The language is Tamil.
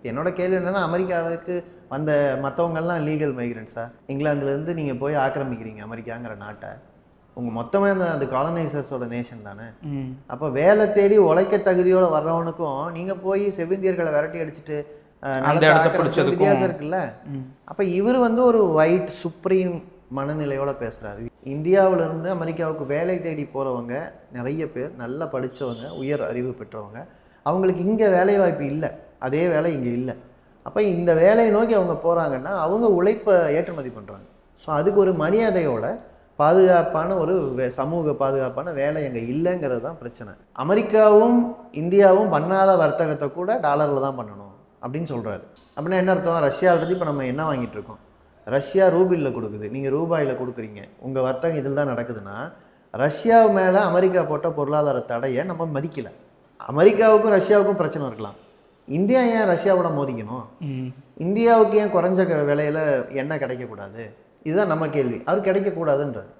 என்னோட கேள்வி என்னன்னா, அமெரிக்காவுக்கு வந்த மற்றவங்கெல்லாம் லீகல் மைக்ரண்ட்ஸா? இங்கிலாந்துலேருந்து நீங்கள் போய் ஆக்கிரமிக்கிறீங்க அமெரிக்காங்கிற நாட்டை. உங்கள் மொத்தமே அந்த காலனைசர்ஸோட நேஷன் தானே. அப்போ வேலை தேடி உழைக்க தகுதியோடு வர்றவனுக்கும் நீங்கள் போய் செவிந்தியர்களை விரட்டி அடிச்சுட்டு வித்தியாசம் இருக்குல்ல. அப்போ இவர் ஒரு ஒயிட் சுப்ரீம் மனநிலையோட பேசுகிறாரு. இந்தியாவிலேருந்து அமெரிக்காவுக்கு வேலை தேடி போகிறவங்க நிறைய பேர் நல்லா படித்தவங்க, உயர் அறிவு பெற்றவங்க. அவங்களுக்கு இங்கே வேலை வாய்ப்பு இல்லை, அதே வேலை இங்கே இல்லை. அப்போ இந்த வேலையை நோக்கி அவங்க போகிறாங்கன்னா அவங்க உழைப்பை ஏற்றுமதி பண்ணுறாங்க. ஸோ அதுக்கு ஒரு மரியாதையோட பாதுகாப்பான ஒரு சமூக பாதுகாப்பான வேலை அங்கே இல்லைங்கிறது தான் பிரச்சனை. அமெரிக்காவும் இந்தியாவும் பண்ணாத வர்த்தகத்தை கூட டாலரில் தான் பண்ணணும் அப்படின்னு சொல்கிறாரு. அப்படின்னா என்ன அர்த்தம்? ரஷ்யாவிலேருந்து இப்போ நம்ம என்ன வாங்கிட்டு இருக்கோம்? ரஷ்யா ரூபிளில் கொடுக்குது, நீங்கள் ரூபாயில் கொடுக்குறீங்க. உங்கள் வர்த்தகம் இதில் தான் நடக்குதுன்னா ரஷ்யா மேலே அமெரிக்கா போட்ட பொருளாதார தடையை நம்ம மதிக்கலை. அமெரிக்காவுக்கும் ரஷ்யாவுக்கும் பிரச்சனை இருக்கலாம், இந்தியா ஏன் ரஷ்யாவோட மோதிக்கணும்? இந்தியாவுக்கு ஏன் குறைஞ்ச விலையில் எண்ணெய் கிடைக்கக்கூடாது? இதுதான் நம்ம கேள்வி. அது கிடைக்கக்கூடாதுன்றது.